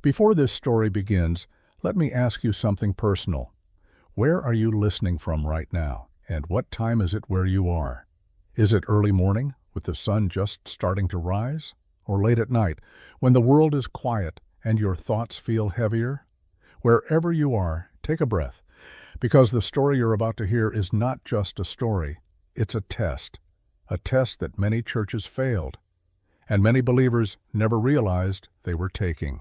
Before this story begins, let me ask you something personal. Where are you listening from right now, and what time is it where you are? Is it early morning, with the sun just starting to rise? Or late at night, when the world is quiet and your thoughts feel heavier? Wherever you are, take a breath, because the story you're about to hear is not just a story, it's a test that many churches failed, and many believers never realized they were taking.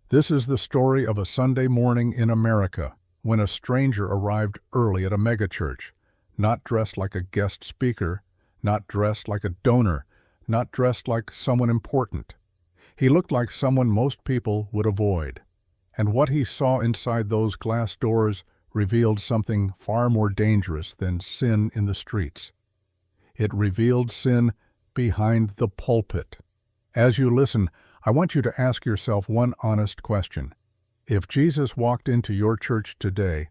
This is the story of a Sunday morning in America when a stranger arrived early at a megachurch, not dressed like a guest speaker, not dressed like a donor, not dressed like someone important. He looked like someone most people would avoid. And what he saw inside those glass doors revealed something far more dangerous than sin in the streets. It revealed sin behind the pulpit. As you listen, I want you to ask yourself one honest question. If Jesus walked into your church today,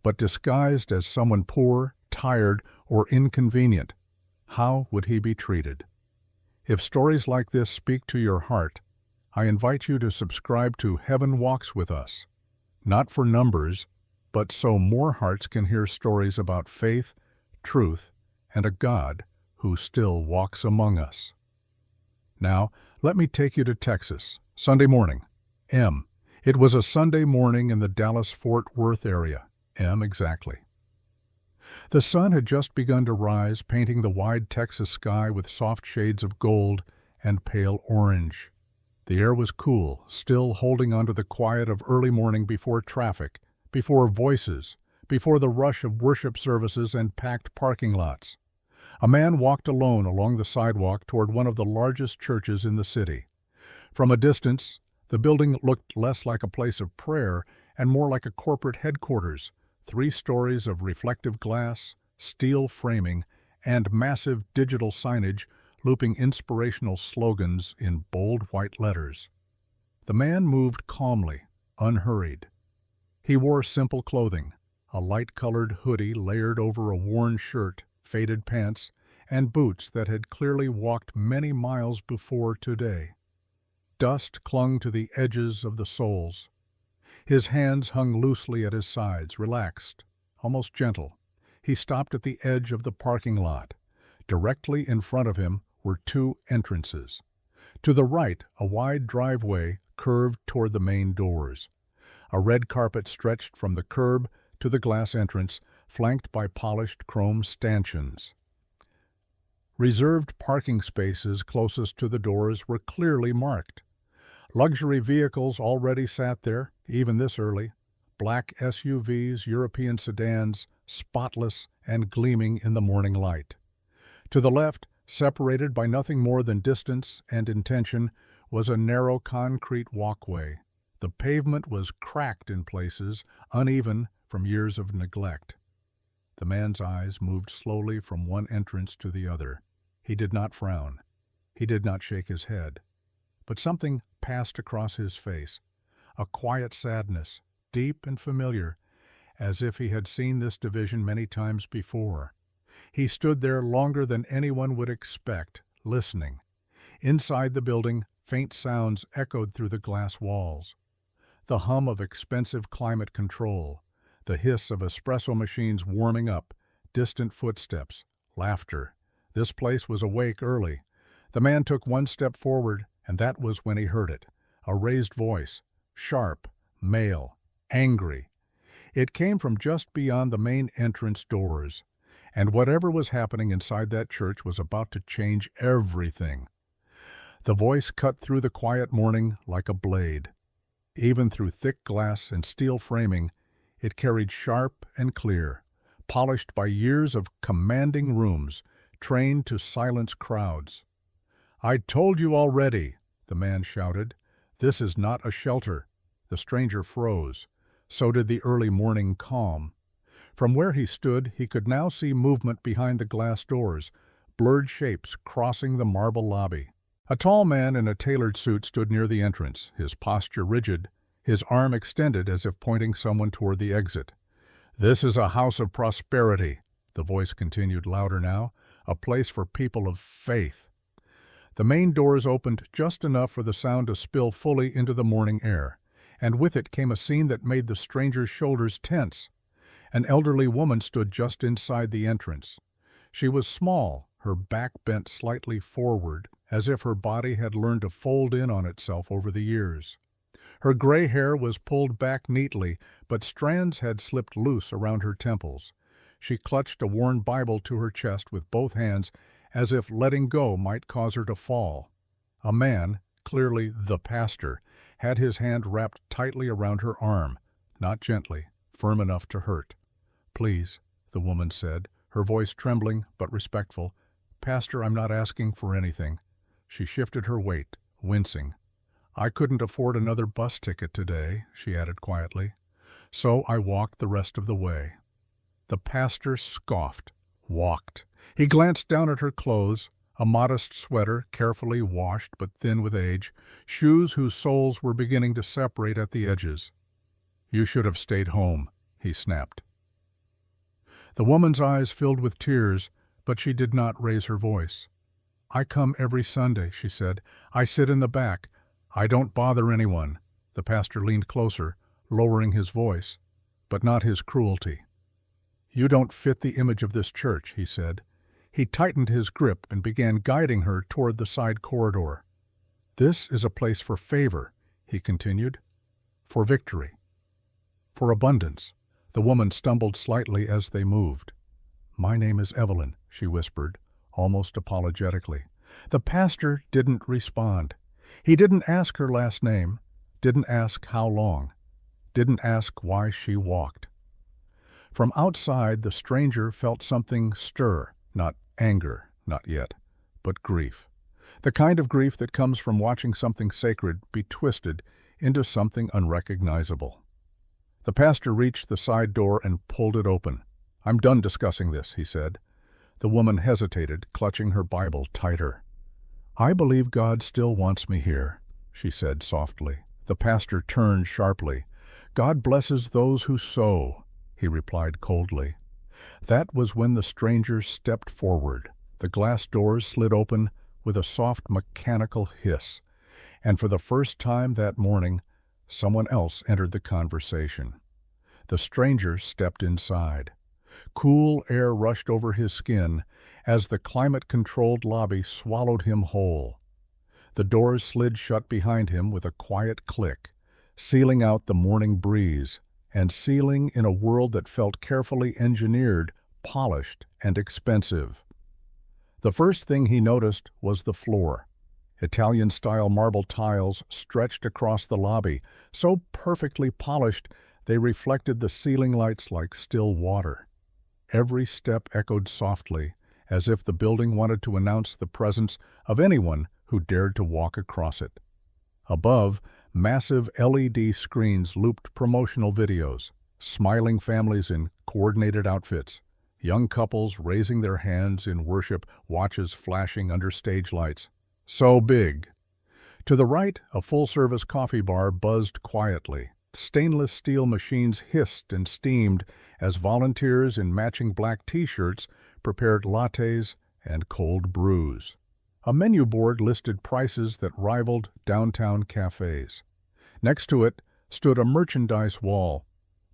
but disguised as someone poor, tired, or inconvenient, how would he be treated? If stories like this speak to your heart, I invite you to subscribe to Heaven Walks with Us, not for numbers, but so more hearts can hear stories about faith, truth, and a God who still walks among us. Now, let me take you to Texas. Sunday morning. It was a Sunday morning in the Dallas-Fort Worth area. Exactly. The sun had just begun to rise, painting the wide Texas sky with soft shades of gold and pale orange. The air was cool, still holding onto the quiet of early morning before traffic, before voices, before the rush of worship services and packed parking lots. A man walked alone along the sidewalk toward one of the largest churches in the city. From a distance, the building looked less like a place of prayer and more like a corporate headquarters, 3 stories of reflective glass, steel framing, and massive digital signage looping inspirational slogans in bold white letters. The man moved calmly, unhurried. He wore simple clothing, a light-colored hoodie layered over a worn shirt, faded pants, and boots that had clearly walked many miles before today. Dust clung to the edges of the soles. His hands hung loosely at his sides, relaxed, almost gentle. He stopped at the edge of the parking lot. Directly in front of him were 2 entrances. To the right, a wide driveway curved toward the main doors. A red carpet stretched from the curb to the glass entrance, flanked by polished chrome stanchions. Reserved parking spaces closest to the doors were clearly marked. Luxury vehicles already sat there, even this early. Black SUVs, European sedans, spotless and gleaming in the morning light. To the left, separated by nothing more than distance and intention, was a narrow concrete walkway. The pavement was cracked in places, uneven from years of neglect. The man's eyes moved slowly from one entrance to the other. He did not frown. He did not shake his head. But something passed across his face, a quiet sadness, deep and familiar, as if he had seen this division many times before. He stood there longer than anyone would expect, listening. Inside the building, faint sounds echoed through the glass walls. The hum of expensive climate control, the hiss of espresso machines warming up, distant footsteps, laughter. This place was awake early. The man took one step forward, and that was when he heard it. A raised voice, sharp, male, angry. It came from just beyond the main entrance doors. And whatever was happening inside that church was about to change everything. The voice cut through the quiet morning like a blade. Even through thick glass and steel framing, it carried sharp and clear, polished by years of commanding rooms, trained to silence crowds. "I told you already," the man shouted. "This is not a shelter." The stranger froze. So did the early morning calm. From where he stood, he could now see movement behind the glass doors, blurred shapes crossing the marble lobby. A tall man in a tailored suit stood near the entrance, his posture rigid, his arm extended as if pointing someone toward the exit. "This is a house of prosperity," the voice continued louder now, "a place for people of faith." The main doors opened just enough for the sound to spill fully into the morning air, and with it came a scene that made the stranger's shoulders tense. An elderly woman stood just inside the entrance. She was small, her back bent slightly forward, as if her body had learned to fold in on itself over the years. Her gray hair was pulled back neatly, but strands had slipped loose around her temples. She clutched a worn Bible to her chest with both hands, as if letting go might cause her to fall. A man, clearly the pastor, had his hand wrapped tightly around her arm, not gently, firm enough to hurt. "Please," the woman said, her voice trembling but respectful. "Pastor, I'm not asking for anything." She shifted her weight, wincing. "I couldn't afford another bus ticket today," she added quietly, "so I walked the rest of the way." The pastor scoffed. Walked. He glanced down at her clothes, a modest sweater, carefully washed but thin with age, shoes whose soles were beginning to separate at the edges. "You should have stayed home," he snapped. The woman's eyes filled with tears, but she did not raise her voice. "I come every Sunday," she said. "I sit in the back. I don't bother anyone." The pastor leaned closer, lowering his voice, but not his cruelty. "You don't fit the image of this church," he said. He tightened his grip and began guiding her toward the side corridor. "This is a place for favor," he continued, "for victory, for abundance." The woman stumbled slightly as they moved. "My name is Evelyn," she whispered, almost apologetically. The pastor didn't respond. He didn't ask her last name, didn't ask how long, didn't ask why she walked. From outside, the stranger felt something stir, not anger, not yet, but grief. The kind of grief that comes from watching something sacred be twisted into something unrecognizable. The pastor reached the side door and pulled it open. "I'm done discussing this," he said. The woman hesitated, clutching her Bible tighter. "I believe God still wants me here," she said softly. The pastor turned sharply. "God blesses those who sow," he replied coldly. That was when the stranger stepped forward. The glass doors slid open with a soft mechanical hiss, and for the first time that morning, someone else entered the conversation. The stranger stepped inside. Cool air rushed over his skin as the climate-controlled lobby swallowed him whole. The doors slid shut behind him with a quiet click, sealing out the morning breeze, and sealing in a world that felt carefully engineered, polished, and expensive. The first thing he noticed was the floor. Italian-style marble tiles stretched across the lobby, so perfectly polished they reflected the ceiling lights like still water. Every step echoed softly, as if the building wanted to announce the presence of anyone who dared to walk across it. Above, massive LED screens looped promotional videos, smiling families in coordinated outfits, young couples raising their hands in worship, watches flashing under stage lights. So big. To the right, a full-service coffee bar buzzed quietly. Stainless steel machines hissed and steamed as volunteers in matching black T-shirts prepared lattes and cold brews. A menu board listed prices that rivaled downtown cafes. Next to it stood a merchandise wall,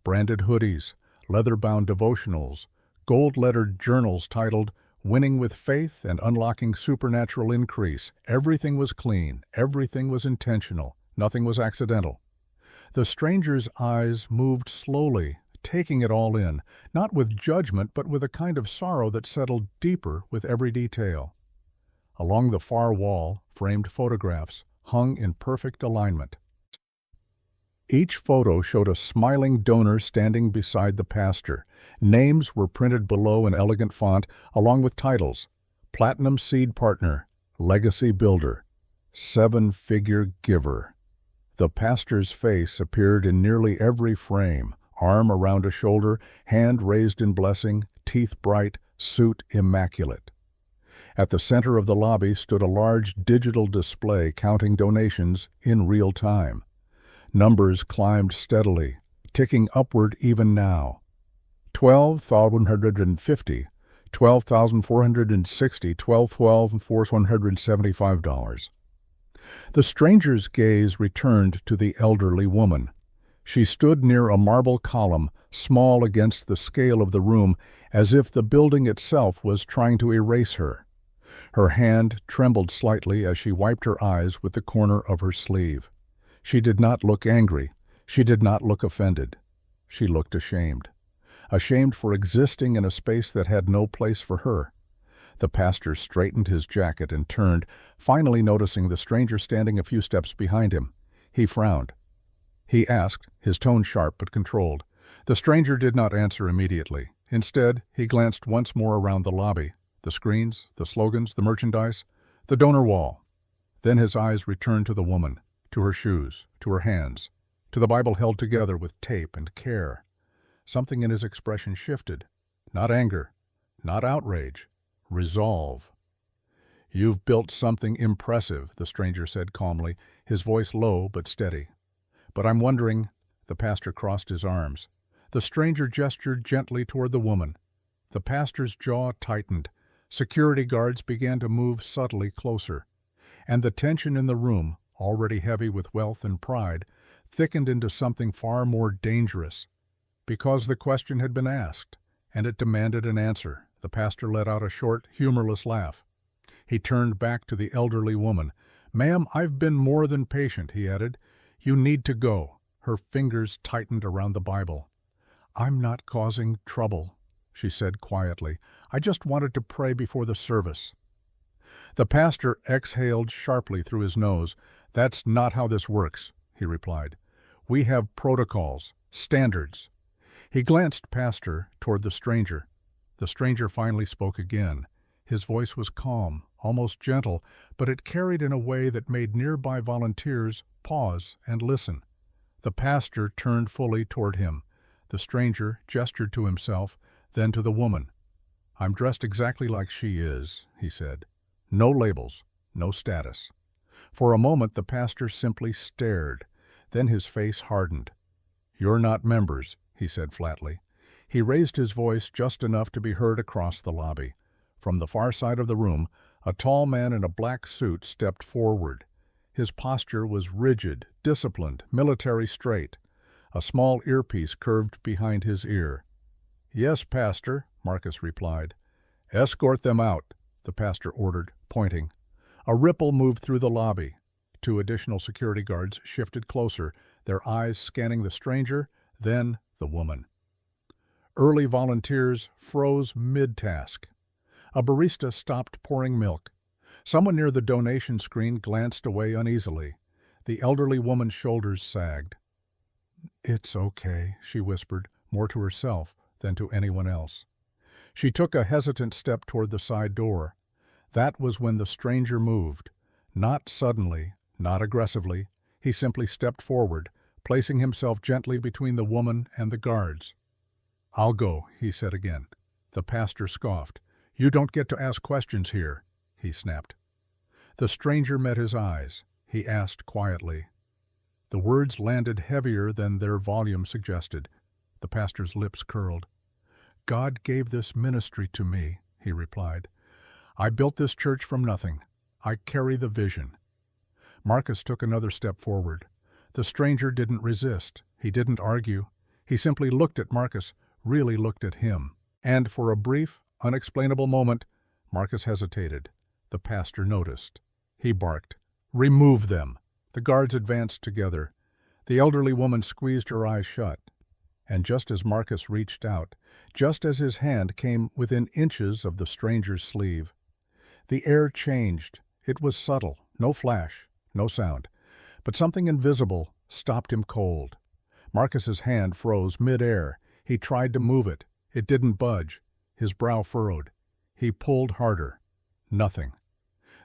branded hoodies, leather-bound devotionals, gold-lettered journals titled "Winning with Faith and Unlocking Supernatural Increase." Everything was clean, everything was intentional, nothing was accidental. The stranger's eyes moved slowly, taking it all in, not with judgment but with a kind of sorrow that settled deeper with every detail. Along the far wall, framed photographs hung in perfect alignment. Each photo showed a smiling donor standing beside the pastor. Names were printed below in elegant font, along with titles: Platinum Seed Partner, Legacy Builder, Seven-Figure Giver. The pastor's face appeared in nearly every frame, arm around a shoulder, hand raised in blessing, teeth bright, suit immaculate. At the center of the lobby stood a large digital display counting donations in real time. Numbers climbed steadily, ticking upward even now. 1,250 $12,460, $12,475. The stranger's gaze returned to the elderly woman. She stood near a marble column, small against the scale of the room, as if the building itself was trying to erase her. Her hand trembled slightly as she wiped her eyes with the corner of her sleeve. She did not look angry. She did not look offended. She looked ashamed. Ashamed for existing in a space that had no place for her. The pastor straightened his jacket and turned, finally noticing the stranger standing a few steps behind him. He frowned. He asked, his tone sharp but controlled. The stranger did not answer immediately. Instead, he glanced once more around the lobby, the screens, the slogans, the merchandise, the donor wall. Then his eyes returned to the woman, to her shoes, to her hands, to the Bible held together with tape and care. Something in his expression shifted. Not anger, not outrage, resolve. "You've built something impressive," the stranger said calmly, his voice low but steady. "But I'm wondering—" The pastor crossed his arms. The stranger gestured gently toward the woman. The pastor's jaw tightened. Security guards began to move subtly closer. And the tension in the room, already heavy with wealth and pride, thickened into something far more dangerous. Because the question had been asked, and it demanded an answer, the pastor let out a short, humorless laugh. He turned back to the elderly woman. "Ma'am, I've been more than patient," he added. "You need to go." Her fingers tightened around the Bible. "I'm not causing trouble," she said quietly. "I just wanted to pray before the service." The pastor exhaled sharply through his nose. "That's not how this works," he replied. "We have protocols, standards." He glanced past her toward the stranger. The stranger finally spoke again. His voice was calm, almost gentle, but it carried in a way that made nearby volunteers pause and listen. The pastor turned fully toward him. The stranger gestured to himself, then to the woman. "I'm dressed exactly like she is," he said. "No labels, no status." For a moment the pastor simply stared. Then his face hardened. "You're not members," he said flatly. He raised his voice just enough to be heard across the lobby. From the far side of the room, a tall man in a black suit stepped forward. His posture was rigid, disciplined, military straight. A small earpiece curved behind his ear. "Yes, Pastor," Marcus replied. "Escort them out," the pastor ordered, pointing. A ripple moved through the lobby. 2 additional security guards shifted closer, their eyes scanning the stranger, then the woman. Early volunteers froze mid-task. A barista stopped pouring milk. Someone near the donation screen glanced away uneasily. The elderly woman's shoulders sagged. "It's okay," she whispered, more to herself than to anyone else. She took a hesitant step toward the side door. That was when the stranger moved. Not suddenly, not aggressively. He simply stepped forward, placing himself gently between the woman and the guards. "I'll go," he said again. The pastor scoffed. "You don't get to ask questions here," he snapped. The stranger met his eyes. He asked quietly. The words landed heavier than their volume suggested. The pastor's lips curled. "God gave this ministry to me," he replied. "I built this church from nothing. I carry the vision." Marcus took another step forward. The stranger didn't resist. He didn't argue. He simply looked at Marcus, really looked at him. And for a brief, unexplainable moment, Marcus hesitated. The pastor noticed. He barked, "Remove them!" The guards advanced together. The elderly woman squeezed her eyes shut. And just as Marcus reached out, just as his hand came within inches of the stranger's sleeve, the air changed. It was subtle, no flash, no sound. But something invisible stopped him cold. Marcus's hand froze mid-air. He tried to move it. It didn't budge. His brow furrowed. He pulled harder. Nothing.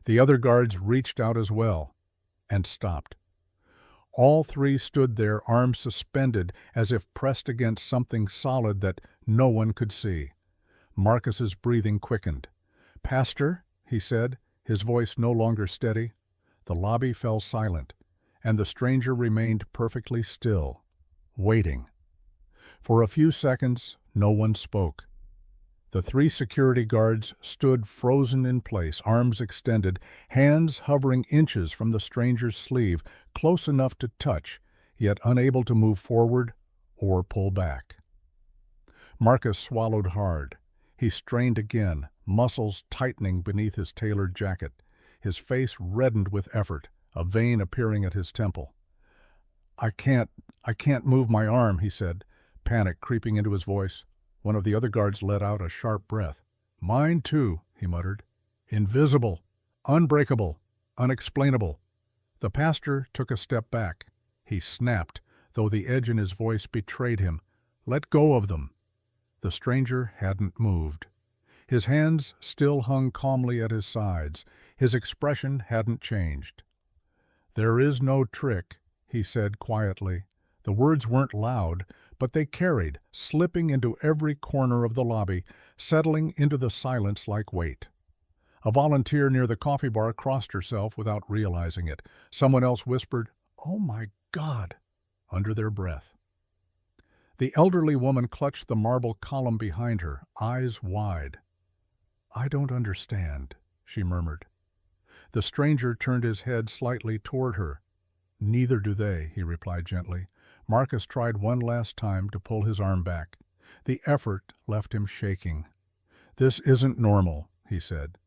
The other guards reached out as well, and stopped. All 3 stood there, arms suspended, as if pressed against something solid that no one could see. Marcus's breathing quickened. "Pastor," he said, his voice no longer steady. The lobby fell silent, and the stranger remained perfectly still, waiting. For a few seconds, no one spoke. The 3 security guards stood frozen in place, arms extended, hands hovering inches from the stranger's sleeve, close enough to touch, yet unable to move forward or pull back. Marcus swallowed hard. He strained again, muscles tightening beneath his tailored jacket. His face reddened with effort, a vein appearing at his temple. I can't move my arm," he said, panic creeping into his voice. One of the other guards let out a sharp breath. "Mine too," he muttered. "Invisible, unbreakable, unexplainable." The pastor took a step back. He snapped, though the edge in his voice betrayed him. "Let go of them." The stranger hadn't moved. His hands still hung calmly at his sides. His expression hadn't changed. "There is no trick," he said quietly. The words weren't loud, but they carried, slipping into every corner of the lobby, settling into the silence like weight. A volunteer near the coffee bar crossed herself without realizing it. Someone else whispered, "Oh my God," under their breath. The elderly woman clutched the marble column behind her, eyes wide. "I don't understand," she murmured. The stranger turned his head slightly toward her. "Neither do they," he replied gently. Marcus tried one last time to pull his arm back. The effort left him shaking. "This isn't normal," he said.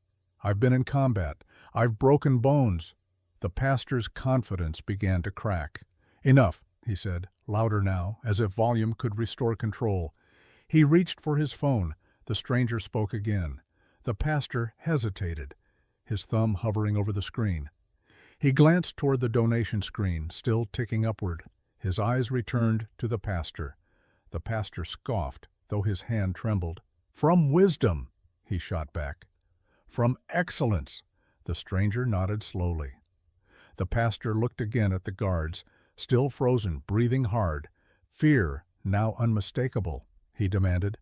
"I've been in combat. I've broken bones." The pastor's confidence began to crack. "Enough," he said, louder now, as if volume could restore control. He reached for his phone. The stranger spoke again. The pastor hesitated, his thumb hovering over the screen. He glanced toward the donation screen, still ticking upward. His eyes returned to the pastor. The pastor scoffed, though his hand trembled. "From wisdom," he shot back. "From excellence." The stranger nodded slowly. The pastor looked again at the guards, still frozen, breathing hard. "Fear, now unmistakable," he demanded.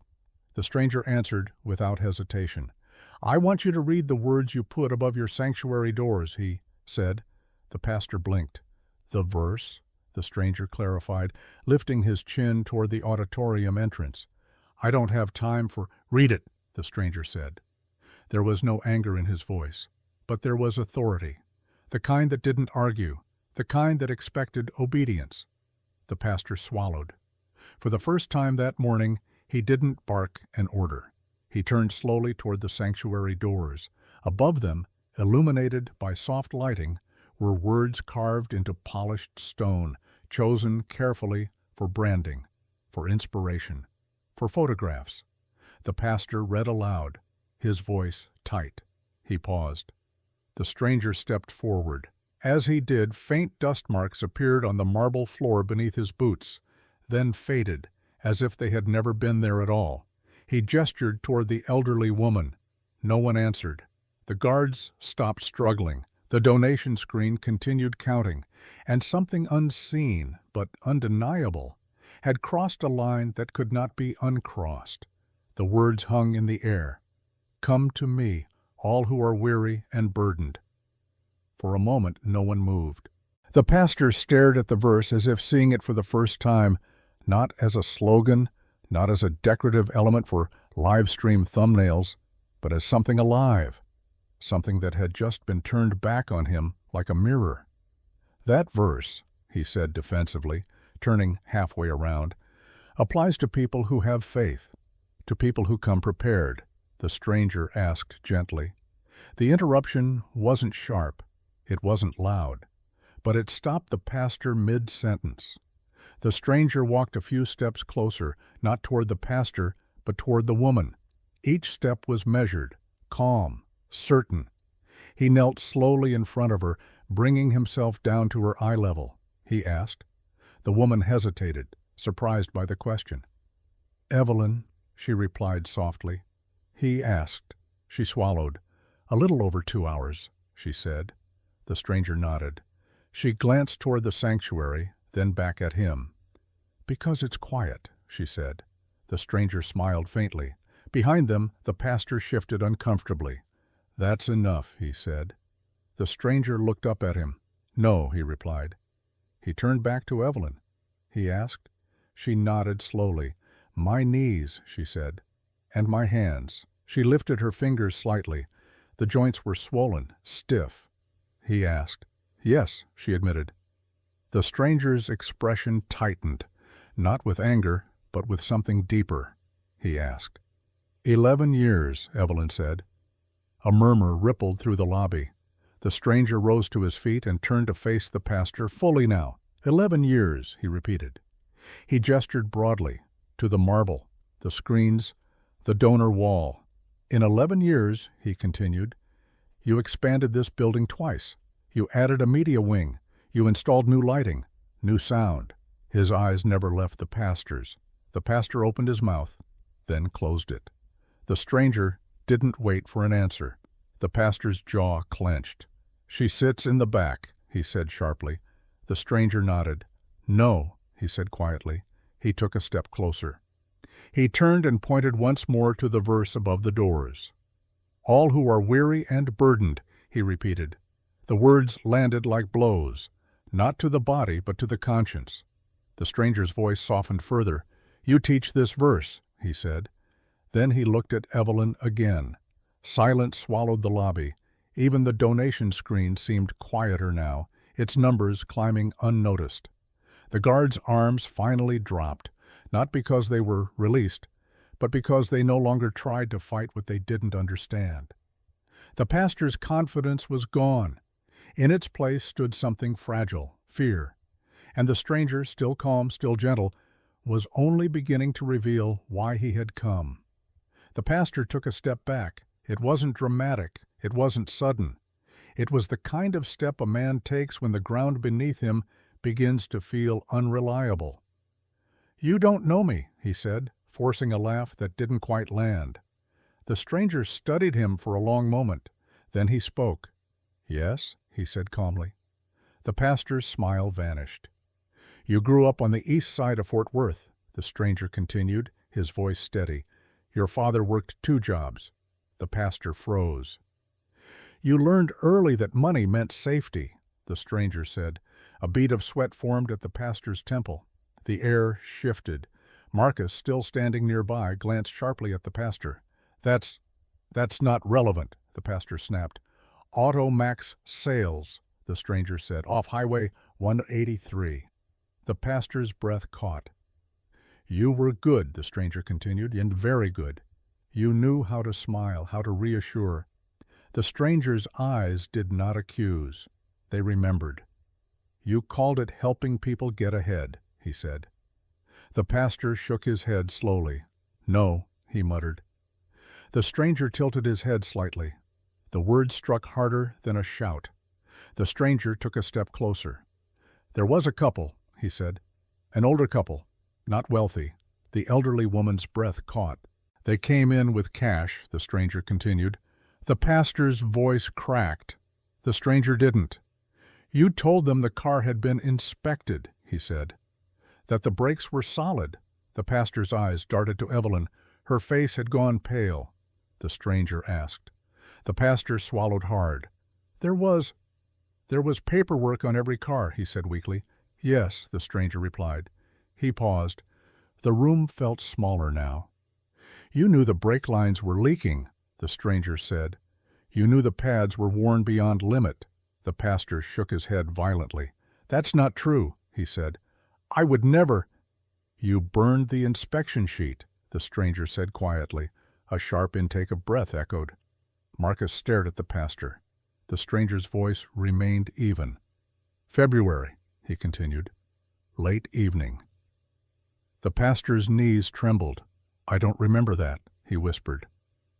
The stranger answered without hesitation. "I want you to read the words you put above your sanctuary doors," he said. The pastor blinked. "The verse?" the stranger clarified, lifting his chin toward the auditorium entrance. "I don't have time for—" "Read it," the stranger said. There was no anger in his voice, but there was authority, the kind that didn't argue, the kind that expected obedience. The pastor swallowed. For the first time that morning, he didn't bark an order. He turned slowly toward the sanctuary doors. Above them, illuminated by soft lighting, were words carved into polished stone, chosen carefully for branding, for inspiration, for photographs. The pastor read aloud, his voice tight. He paused. The stranger stepped forward. As he did, faint dust marks appeared on the marble floor beneath his boots, then faded, as if they had never been there at all. He gestured toward the elderly woman. No one answered. The guards stopped struggling. The donation screen continued counting, and something unseen but undeniable had crossed a line that could not be uncrossed. The words hung in the air. "Come to me, all who are weary and burdened." For a moment, no one moved. The pastor stared at the verse as if seeing it for the first time, not as a slogan, not as a decorative element for live-stream thumbnails, but as something alive, something that had just been turned back on him like a mirror. "That verse," he said defensively, turning halfway around, "applies to people who have faith, to people who come prepared," the stranger asked gently. The interruption wasn't sharp, it wasn't loud, but it stopped the pastor mid-sentence. The stranger walked a few steps closer, not toward the pastor, but toward the woman. Each step was measured, calm, certain. He knelt slowly in front of her, bringing himself down to her eye level. He asked. The woman hesitated, surprised by the question. "Evelyn," she replied softly. He asked. She swallowed. "A little over 2 hours," she said. The stranger nodded. She glanced toward the sanctuary, then back at him. "Because it's quiet," she said. The stranger smiled faintly. Behind them, the pastor shifted uncomfortably. "That's enough," he said. The stranger looked up at him. "No," he replied. He turned back to Evelyn. He asked. She nodded slowly. "My knees," she said. And my hands. She lifted her fingers slightly. The joints were swollen, stiff. He asked. Yes, she admitted. The stranger's expression tightened, not with anger, but with something deeper. He asked. 11 years, Evelyn said. A murmur rippled through the lobby. The stranger rose to his feet and turned to face the pastor fully now. 11 years, he repeated. He gestured broadly, to the marble, the screens, the donor wall. In 11 years, he continued, you expanded this building twice. You added a media wing. You installed new lighting, new sound. His eyes never left the pastor's. The pastor opened his mouth, then closed it. The stranger didn't wait for an answer. The pastor's jaw clenched. She sits in the back, he said sharply. The stranger nodded. No, he said quietly. He took a step closer. He turned and pointed once more to the verse above the doors. All who are weary and burdened, he repeated. The words landed like blows, not to the body but to the conscience. The stranger's voice softened further. You teach this verse, he said. Then he looked at Evelyn again. Silence swallowed the lobby. Even the donation screen seemed quieter now, its numbers climbing unnoticed. The guards' arms finally dropped, not because they were released, but because they no longer tried to fight what they didn't understand. The pastor's confidence was gone. In its place stood something fragile, fear. And the stranger, still calm, still gentle, was only beginning to reveal why he had come. The pastor took a step back. It wasn't dramatic. It wasn't sudden. It was the kind of step a man takes when the ground beneath him begins to feel unreliable. You don't know me, he said, forcing a laugh that didn't quite land. The stranger studied him for a long moment. Then he spoke. Yes, he said calmly. The pastor's smile vanished. You grew up on the east side of Fort Worth, the stranger continued, his voice steady. Your father worked 2 jobs. The pastor froze. You learned early that money meant safety, the stranger said. A bead of sweat formed at the pastor's temple. The air shifted. Marcus, still standing nearby, glanced sharply at the pastor. That's not relevant, the pastor snapped. Automax sales, the stranger said, off Highway 183. The pastor's breath caught. You were good, the stranger continued, and very good. You knew how to smile, how to reassure. The stranger's eyes did not accuse. They remembered. You called it helping people get ahead, he said. The pastor shook his head slowly. No, he muttered. The stranger tilted his head slightly. The words struck harder than a shout. The stranger took a step closer. There was a couple, he said. An older couple, not wealthy. The elderly woman's breath caught. They came in with cash, the stranger continued. The pastor's voice cracked. The stranger didn't. You told them the car had been inspected, he said. That the brakes were solid. The pastor's eyes darted to Evelyn. Her face had gone pale. The stranger asked. The pastor swallowed hard. There was paperwork on every car, he said weakly. Yes, the stranger replied. He paused. The room felt smaller now. You knew the brake lines were leaking, the stranger said. You knew the pads were worn beyond limit. The pastor shook his head violently. That's not true, he said. I would never. You burned the inspection sheet, the stranger said quietly. A sharp intake of breath echoed. Marcus stared at the pastor. The stranger's voice remained even. February, he continued. Late evening. The pastor's knees trembled. I don't remember that, he whispered.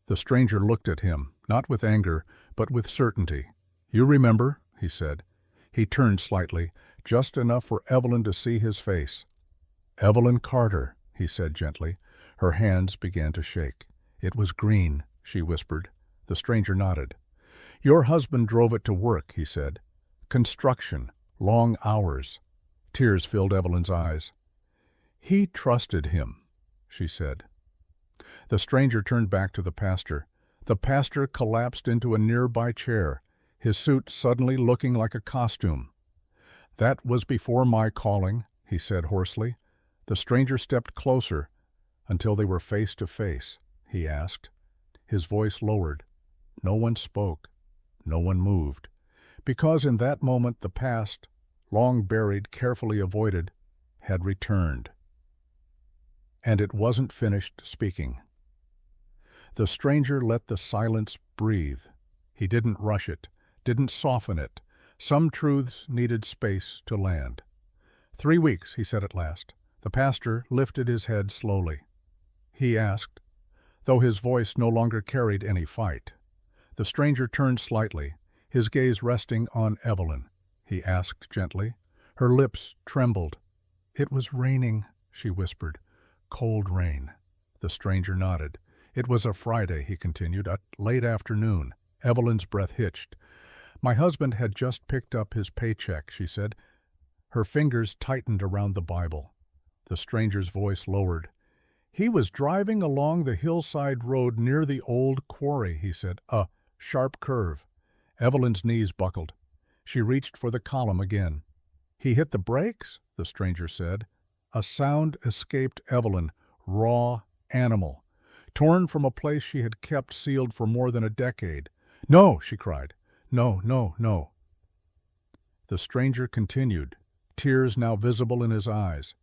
The stranger looked at him, not with anger, but with certainty. You remember, he said. He turned slightly, just enough for Evelyn to see his face. Evelyn Carter, he said gently. Her hands began to shake. It was green, she whispered. The stranger nodded. Your husband drove it to work, he said. Construction, long hours. Tears filled Evelyn's eyes. He trusted him, she said. The stranger turned back to the pastor. The pastor collapsed into a nearby chair, his suit suddenly looking like a costume. That was before my calling, he said hoarsely. The stranger stepped closer until they were face to face. he asked. His voice lowered. No one spoke. No one moved. Because in that moment the past, long buried, carefully avoided, had returned. And it wasn't finished speaking. The stranger let the silence breathe. He didn't rush it, didn't soften it. Some truths needed space to land. 3 weeks, he said at last. The pastor lifted his head slowly. He asked, though his voice no longer carried any fight. The stranger turned slightly, his gaze resting on Evelyn. He asked gently. Her lips trembled. "It was raining," she whispered. "Cold rain." The stranger nodded. "It was a Friday," he continued, "a late afternoon." Evelyn's breath hitched. "My husband had just picked up his paycheck," she said. Her fingers tightened around the Bible. The stranger's voice lowered. "He was driving along the hillside road near the old quarry," he said. "A sharp curve." Evelyn's knees buckled. She reached for the column again. "He hit the brakes?" the stranger said. A sound escaped Evelyn, raw, animal, torn from a place she had kept sealed for more than a decade. "No!" she cried. "No, no, no." The stranger continued, tears now visible in his eyes.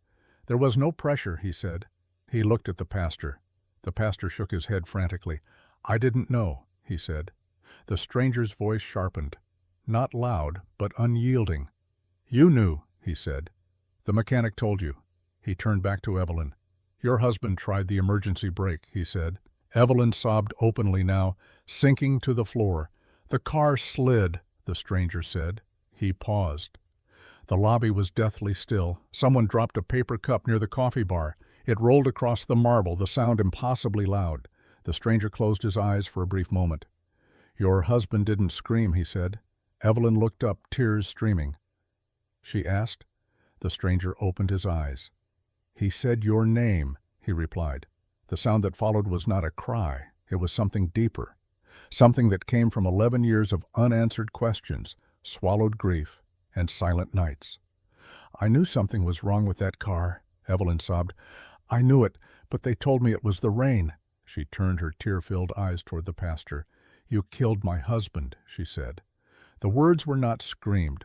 "There was no pressure," he said. He looked at the pastor. The pastor shook his head frantically. "I didn't know," he said. The stranger's voice sharpened, not loud, but unyielding. "You knew," he said. "The mechanic told you." He turned back to Evelyn. "Your husband tried the emergency brake," he said. Evelyn sobbed openly now, sinking to the floor. "The car slid," the stranger said. He paused. The lobby was deathly still. Someone dropped a paper cup near the coffee bar. It rolled across the marble, the sound impossibly loud. The stranger closed his eyes for a brief moment. "Your husband didn't scream," he said. Evelyn looked up, tears streaming. She asked. The stranger opened his eyes. "He said your name," he replied. The sound that followed was not a cry. It was something deeper. Something that came from 11 years of unanswered questions, swallowed grief, and silent nights. "I knew something was wrong with that car," Evelyn sobbed. "I knew it, but they told me it was the rain." She turned her tear-filled eyes toward the pastor. "You killed my husband," she said. The words were not screamed.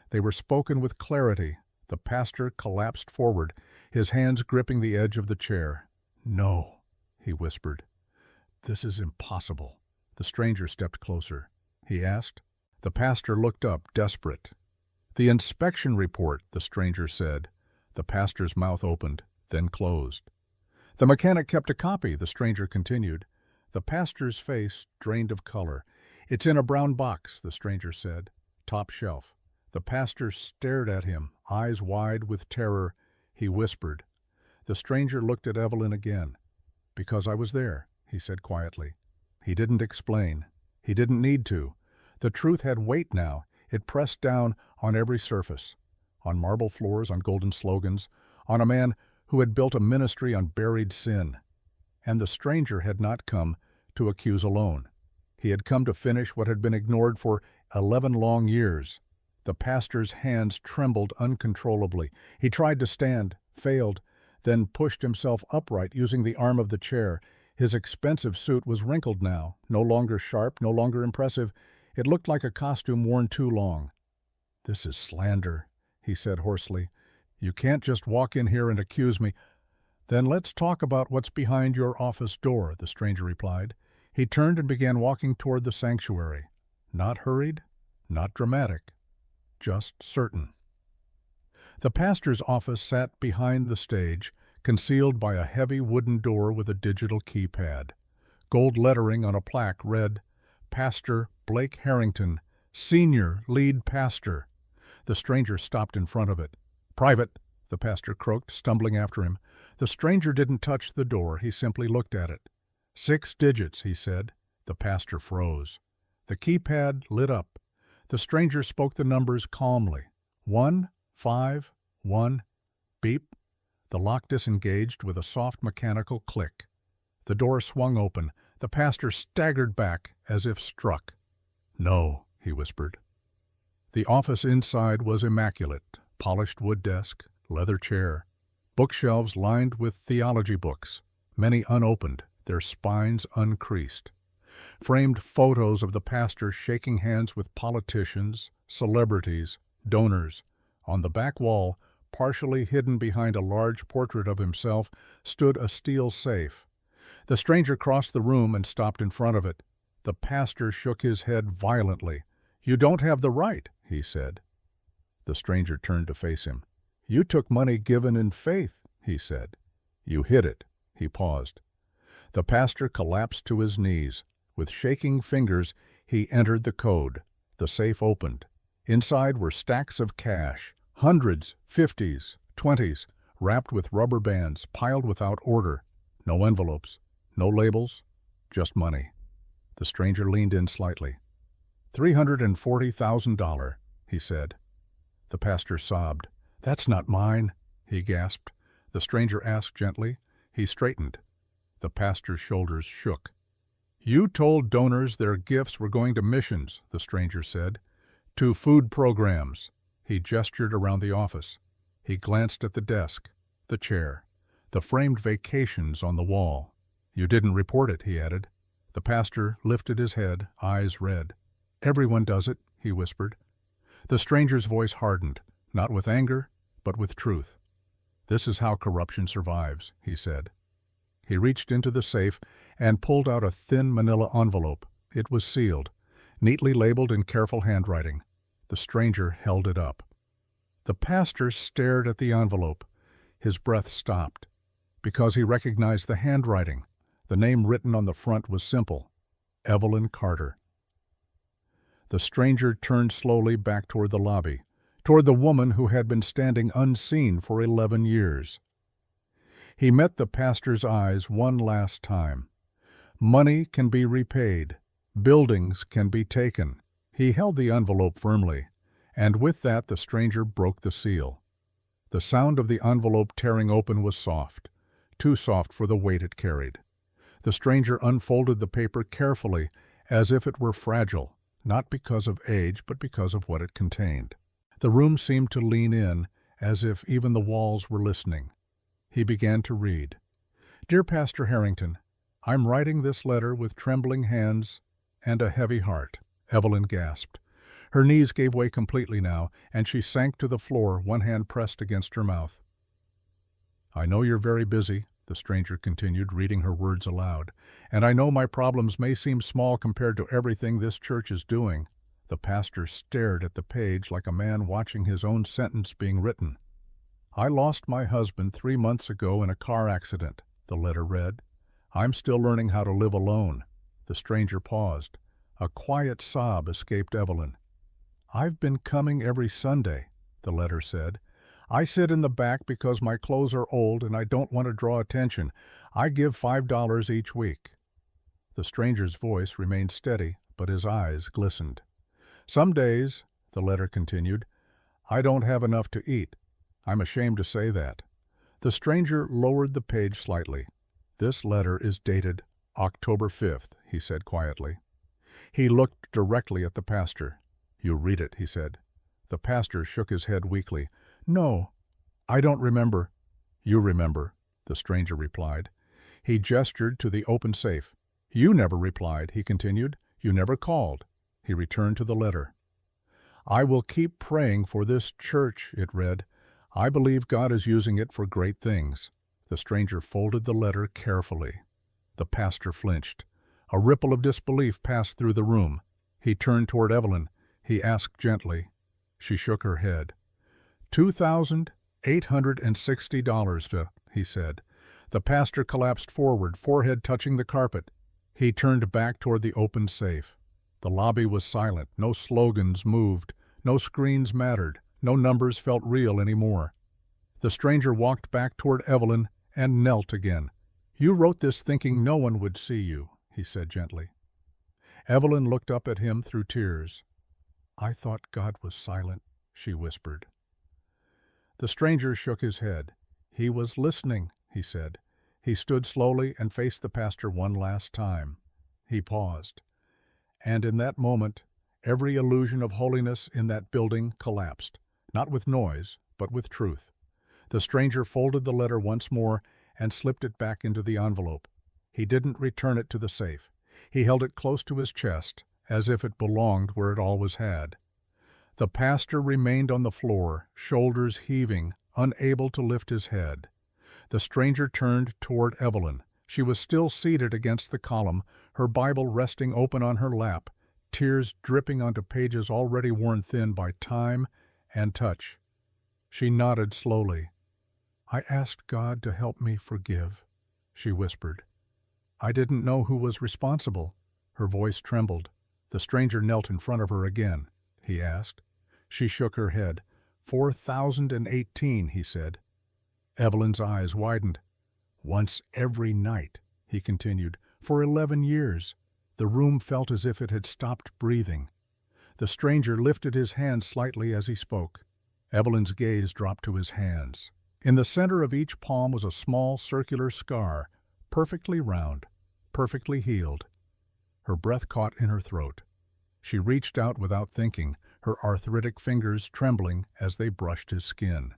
They were spoken with clarity. The pastor collapsed forward, his hands gripping the edge of the chair. "No," he whispered. "This is impossible." The stranger stepped closer. He asked. The pastor looked up, desperate. "The inspection report," the stranger said. The pastor's mouth opened, then closed. "The mechanic kept a copy," the stranger continued. The pastor's face drained of color. "It's in a brown box," the stranger said. "Top shelf." The pastor stared at him, eyes wide with terror. He whispered. The stranger looked at Evelyn again. "Because I was there," he said quietly. He didn't explain. He didn't need to. The truth had weight now. It pressed down on every surface. On marble floors, on golden slogans, on a man who had built a ministry on buried sin. And the stranger had not come to accuse alone. He had come to finish what had been ignored for 11 long years. The pastor's hands trembled uncontrollably. He tried to stand, failed, then pushed himself upright using the arm of the chair. His expensive suit was wrinkled now, no longer sharp, no longer impressive. It looked like a costume worn too long. "This is slander," he said hoarsely. "You can't just walk in here and accuse me." "Then let's talk about what's behind your office door," the stranger replied. He turned and began walking toward the sanctuary. Not hurried, not dramatic, just certain. The pastor's office sat behind the stage, concealed by a heavy wooden door with a digital keypad. Gold lettering on a plaque read, "Pastor Blake Harrington, Senior Lead Pastor." The stranger stopped in front of it. "Private," the pastor croaked, stumbling after him. The stranger didn't touch the door. He simply looked at it. 6 digits, he said. The pastor froze. The keypad lit up. The stranger spoke the numbers calmly. 1, 5, 1. Beep. The lock disengaged with a soft mechanical click. The door swung open. The pastor staggered back as if struck. "No," he whispered. The office inside was immaculate. Polished wood desk, leather chair, bookshelves lined with theology books, many unopened, their spines uncreased. Framed photos of the pastor shaking hands with politicians, celebrities, donors. On the back wall, partially hidden behind a large portrait of himself, stood a steel safe. The stranger crossed the room and stopped in front of it. The pastor shook his head violently. "You don't have the right," he said. The stranger turned to face him. "You took money given in faith," he said. "You hid it." He paused. The pastor collapsed to his knees. With shaking fingers, he entered the code. The safe opened. Inside were stacks of cash, hundreds, 50s, 20s, wrapped with rubber bands, piled without order. No envelopes, no labels, just money. The stranger leaned in slightly. $340,000, he said. The pastor sobbed. "That's not mine," he gasped. The stranger asked gently. He straightened. The pastor's shoulders shook. "You told donors their gifts were going to missions," the stranger said. "To food programs." He gestured around the office. He glanced at the desk, the chair, the framed vacations on the wall. "You didn't report it," he added. The pastor lifted his head, eyes red. "Everyone does it," he whispered. The stranger's voice hardened, not with anger, but with truth. "This is how corruption survives," he said. He reached into the safe and pulled out a thin manila envelope. It was sealed, neatly labeled in careful handwriting. The stranger held it up. The pastor stared at the envelope. His breath stopped, because he recognized the handwriting. The name written on the front was simple: Evelyn Carter. The stranger turned slowly back toward the lobby, toward the woman who had been standing unseen for 11 years. He met the pastor's eyes one last time. Money can be repaid. Buildings can be taken. He held the envelope firmly, and with that the stranger broke the seal. The sound of the envelope tearing open was soft, too soft for the weight it carried. The stranger unfolded the paper carefully, as if it were fragile, not because of age, but because of what it contained. The room seemed to lean in, as if even the walls were listening. He began to read. "Dear Pastor Harrington, I'm writing this letter with trembling hands and a heavy heart." Evelyn gasped. Her knees gave way completely now, and she sank to the floor, one hand pressed against her mouth. "I know you're very busy," the stranger continued, reading her words aloud, "and I know my problems may seem small compared to everything this church is doing." The pastor stared at the page like a man watching his own sentence being written. "I lost my husband 3 months ago in a car accident," the letter read. "I'm still learning how to live alone." The stranger paused. A quiet sob escaped Evelyn. "I've been coming every Sunday," the letter said. "I sit in the back because my clothes are old and I don't want to draw attention. I give $5 each week." The stranger's voice remained steady, but his eyes glistened. "Some days," the letter continued, "I don't have enough to eat. I'm ashamed to say that." The stranger lowered the page slightly. "This letter is dated October 5th, he said quietly. He looked directly at the pastor. "You read it," he said. The pastor shook his head weakly. "No, I don't remember." "You remember," the stranger replied. He gestured to the open safe. "You never replied," he continued. "You never called." He returned to the letter. "I will keep praying for this church," it read. "I believe God is using it for great things." The stranger folded the letter carefully. The pastor flinched. A ripple of disbelief passed through the room. He turned toward Evelyn. He asked gently. She shook her head. $2,860, he said. The pastor collapsed forward, forehead touching the carpet. He turned back toward the open safe. The lobby was silent. No slogans moved. No screens mattered. No numbers felt real anymore. The stranger walked back toward Evelyn and knelt again. "You wrote this thinking no one would see you," he said gently. Evelyn looked up at him through tears. "I thought God was silent," she whispered. The stranger shook his head. "He was listening," he said. He stood slowly and faced the pastor one last time. He paused. And in that moment, every illusion of holiness in that building collapsed, not with noise, but with truth. The stranger folded the letter once more and slipped it back into the envelope. He didn't return it to the safe. He held it close to his chest, as if it belonged where it always had. The pastor remained on the floor, shoulders heaving, unable to lift his head. The stranger turned toward Evelyn. She was still seated against the column, her Bible resting open on her lap, tears dripping onto pages already worn thin by time and touch. She nodded slowly. "I asked God to help me forgive," she whispered. "I didn't know who was responsible." Her voice trembled. The stranger knelt in front of her again. He asked. She shook her head. 4,018, he said. Evelyn's eyes widened. "Once every night," he continued, "for 11 years. The room felt as if it had stopped breathing." The stranger lifted his hand slightly as he spoke. Evelyn's gaze dropped to his hands. In the center of each palm was a small circular scar, perfectly round, perfectly healed. Her breath caught in her throat. She reached out without thinking, her arthritic fingers trembling as they brushed his skin.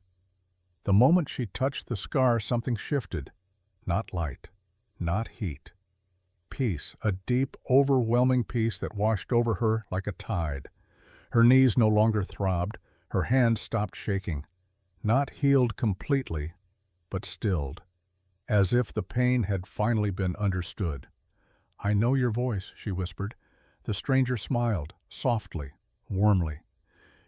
The moment she touched the scar, something shifted. Not light, not heat. Peace, a deep, overwhelming peace that washed over her like a tide. Her knees no longer throbbed, her hands stopped shaking. Not healed completely, but stilled, as if the pain had finally been understood. "I know your voice," she whispered. The stranger smiled, softly, warmly.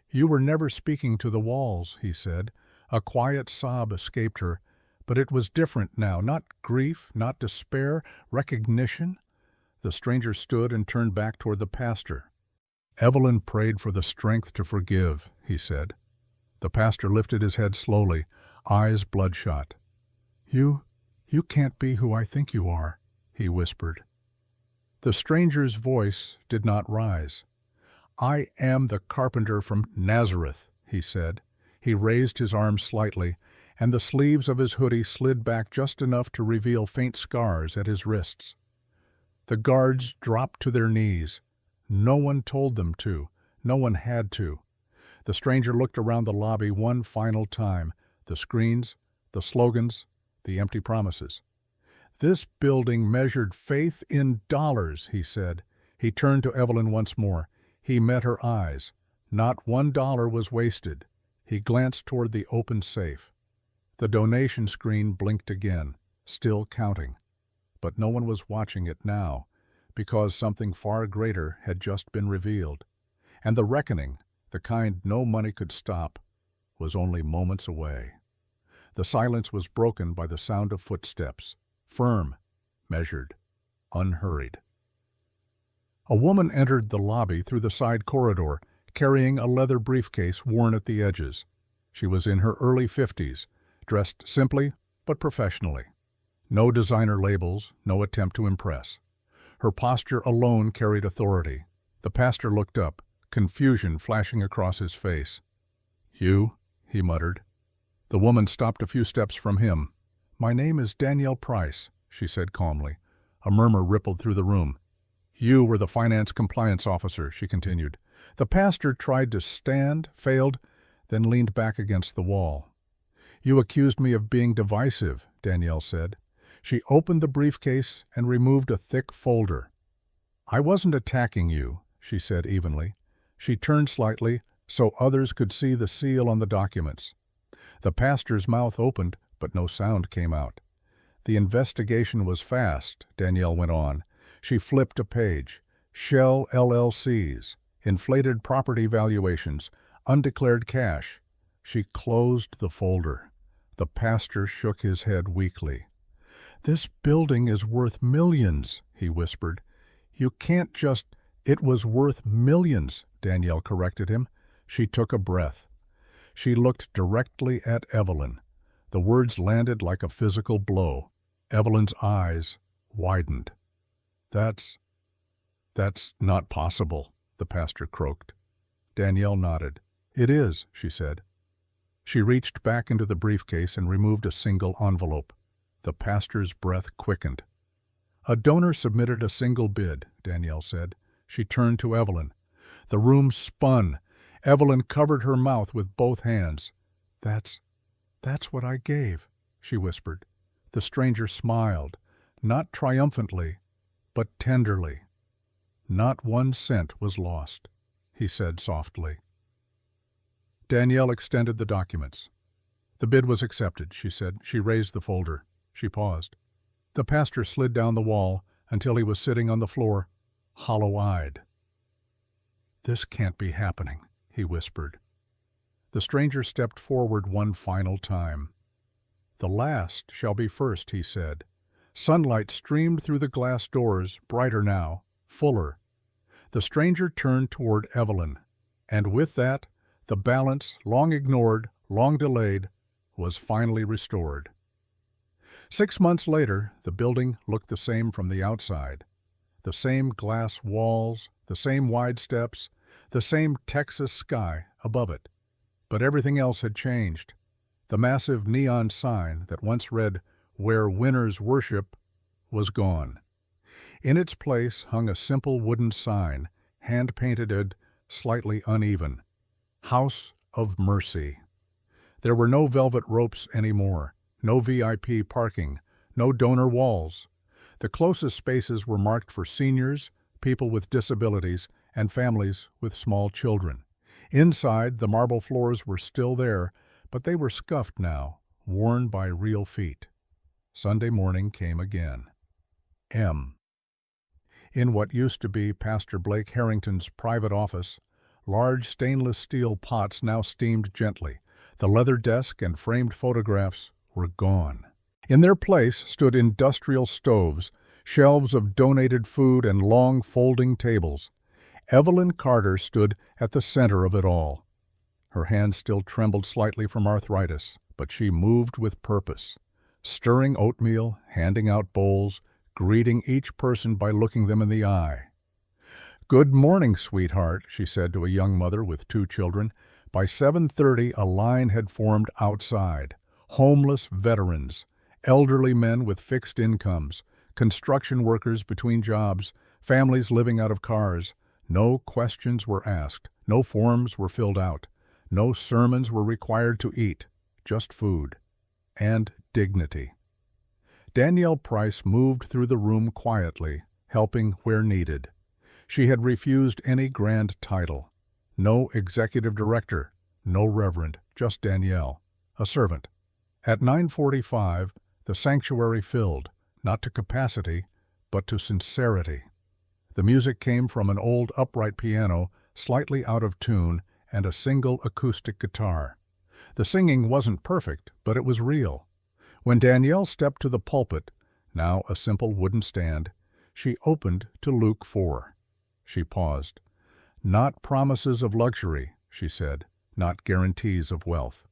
"You were never speaking to the walls," he said. A quiet sob escaped her, but it was different now, not grief, not despair, recognition. The stranger stood and turned back toward the pastor. "Evelyn prayed for the strength to forgive," he said. The pastor lifted his head slowly, eyes bloodshot. You can't be who I think you are," he whispered. The stranger's voice did not rise. "I am the carpenter from Nazareth," he said. He raised his arms slightly, and the sleeves of his hoodie slid back just enough to reveal faint scars at his wrists. The guards dropped to their knees. No one told them to. No one had to. The stranger looked around the lobby one final time. The screens, the slogans, the empty promises. "This building measured faith in dollars," he said. He turned to Evelyn once more. He met her eyes. Not $1 was wasted. He glanced toward the open safe. The donation screen blinked again, still counting. But no one was watching it now, because something far greater had just been revealed. And the reckoning, the kind no money could stop, was only moments away. The silence was broken by the sound of footsteps, firm, measured, unhurried. A woman entered the lobby through the side corridor, carrying a leather briefcase worn at the edges. She was in her early 50s, dressed simply but professionally. No designer labels, no attempt to impress. Her posture alone carried authority. The pastor looked up, confusion flashing across his face. "You?" he muttered. The woman stopped a few steps from him. "My name is Danielle Price," she said calmly. A murmur rippled through the room. "You were the finance compliance officer," she continued. The pastor tried to stand, failed, then leaned back against the wall. "You accused me of being divisive," Danielle said. She opened the briefcase and removed a thick folder. "I wasn't attacking you," she said evenly. She turned slightly so others could see the seal on the documents. The pastor's mouth opened, but no sound came out. "The investigation was fast," Danielle went on. She flipped a page. "Shell LLCs, inflated property valuations, undeclared cash." She closed the folder. The pastor shook his head weakly. "This building is worth millions," he whispered. "You can't just—" "It was worth millions," Danielle corrected him. She took a breath. She looked directly at Evelyn. The words landed like a physical blow. Evelyn's eyes widened. That's not possible," the pastor croaked. Danielle nodded. "It is," she said. She reached back into the briefcase and removed a single envelope. The pastor's breath quickened. "A donor submitted a single bid," Danielle said. She turned to Evelyn. The room spun. Evelyn covered her mouth with both hands. That's what I gave," she whispered. The stranger smiled. not triumphantly, but tenderly. "Not 1 cent was lost," he said softly. Danielle extended the documents. "The bid was accepted," she said. She raised the folder. She paused. The pastor slid down the wall until he was sitting on the floor, hollow-eyed. "This can't be happening," he whispered. The stranger stepped forward one final time. "The last shall be first," he said. Sunlight streamed through the glass doors, brighter now, fuller. The stranger turned toward Evelyn, and with that, the balance, long ignored, long delayed, was finally restored. 6 months later, the building looked the same from the outside. The same glass walls, the same wide steps, the same Texas sky above it. But everything else had changed. The massive neon sign that once read, "Where Winners Worship," was gone. In its place hung a simple wooden sign, hand-painted and slightly uneven. "House of Mercy." There were no velvet ropes anymore, no VIP parking, no donor walls. The closest spaces were marked for seniors, people with disabilities, and families with small children. Inside, the marble floors were still there, but they were scuffed now, worn by real feet. Sunday morning came again. M. In what used to be Pastor Blake Harrington's private office, large stainless steel pots now steamed gently. The leather desk and framed photographs were gone. In their place stood industrial stoves, shelves of donated food, and long folding tables. Evelyn Carter stood at the center of it all. Her hands still trembled slightly from arthritis, but she moved with purpose, stirring oatmeal, handing out bowls, greeting each person by looking them in the eye. "Good morning, sweetheart," she said to a young mother with 2 children. By 7:30, a line had formed outside. Homeless veterans, elderly men with fixed incomes, construction workers between jobs, families living out of cars. No questions were asked, no forms were filled out, no sermons were required to eat, just food and dignity. Danielle Price moved through the room quietly, helping where needed. She had refused any grand title. No executive director, no reverend, just Danielle, a servant. At 9:45, the sanctuary filled, not to capacity, but to sincerity. The music came from an old upright piano, slightly out of tune, and a single acoustic guitar. The singing wasn't perfect, but it was real. When Danielle stepped to the pulpit, now a simple wooden stand, she opened to Luke 4. She paused. "Not promises of luxury," she said, "not guarantees of wealth."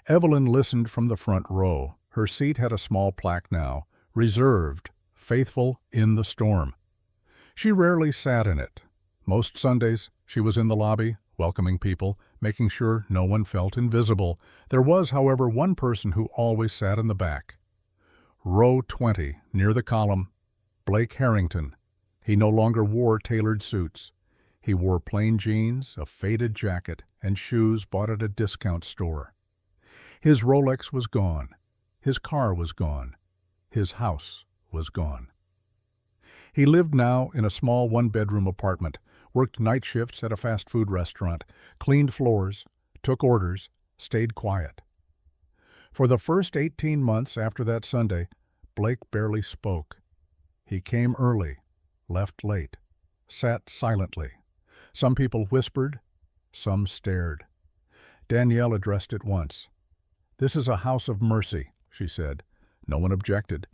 Evelyn listened from the front row. Her seat had a small plaque now, "Reserved, faithful in the storm." She rarely sat in it. Most Sundays, she was in the lobby, welcoming people, making sure no one felt invisible. There was, however, one person who always sat in the back. Row 20, near the column, Blake Harrington. He no longer wore tailored suits. He wore plain jeans, a faded jacket, and shoes bought at a discount store. His Rolex was gone. His car was gone. His house was gone. He lived now in a small one-bedroom apartment, worked night shifts at a fast food restaurant, cleaned floors, took orders, stayed quiet. For the first 18 months after that Sunday, Blake barely spoke. He came early, left late, sat silently. Some people whispered, some stared. Danielle addressed it once. "This is a house of mercy," she said. No one objected.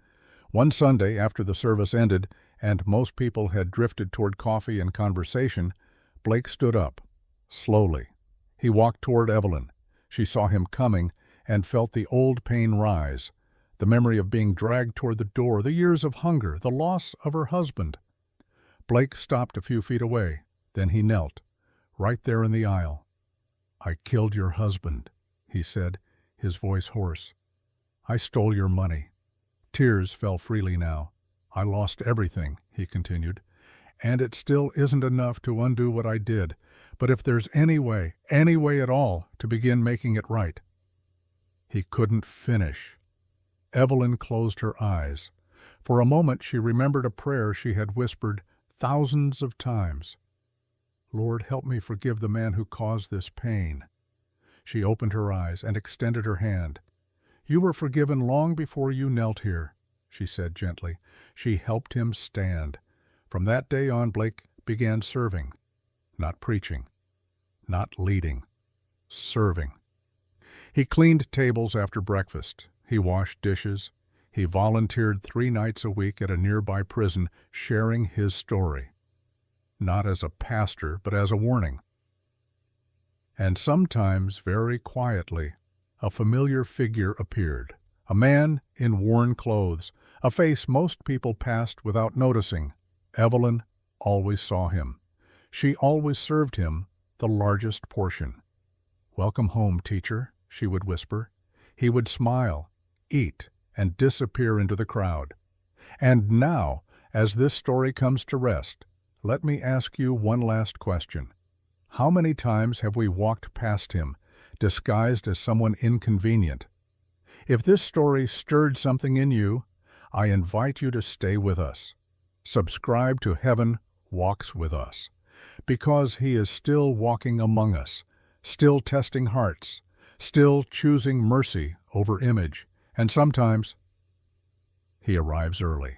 One Sunday, after the service ended, and most people had drifted toward coffee and conversation, Blake stood up, slowly. He walked toward Evelyn. She saw him coming and felt the old pain rise, the memory of being dragged toward the door, the years of hunger, the loss of her husband. Blake stopped a few feet away. Then he knelt, right there in the aisle. "I killed your husband," he said, his voice hoarse. "I stole your money." Tears fell freely now. "I lost everything," he continued, "and it still isn't enough to undo what I did. But if there's any way at all, to begin making it right." He couldn't finish. Evelyn closed her eyes. For a moment she remembered a prayer she had whispered thousands of times. "Lord, help me forgive the man who caused this pain." She opened her eyes and extended her hand. "You were forgiven long before you knelt here," she said gently. She helped him stand. From that day on, Blake began serving, not preaching, not leading, serving. He cleaned tables after breakfast. He washed dishes. He volunteered 3 nights a week at a nearby prison, sharing his story. Not as a pastor, but as a warning. And sometimes, very quietly, a familiar figure appeared. A man in worn clothes, a face most people passed without noticing. Evelyn always saw him. She always served him the largest portion. "Welcome home, teacher," she would whisper. He would smile, eat, and disappear into the crowd. And now, as this story comes to rest, let me ask you one last question. How many times have we walked past him, disguised as someone inconvenient? If this story stirred something in you, I invite you to stay with us. Subscribe to Heaven Walks with Us, because He is still walking among us, still testing hearts, still choosing mercy over image, and sometimes He arrives early.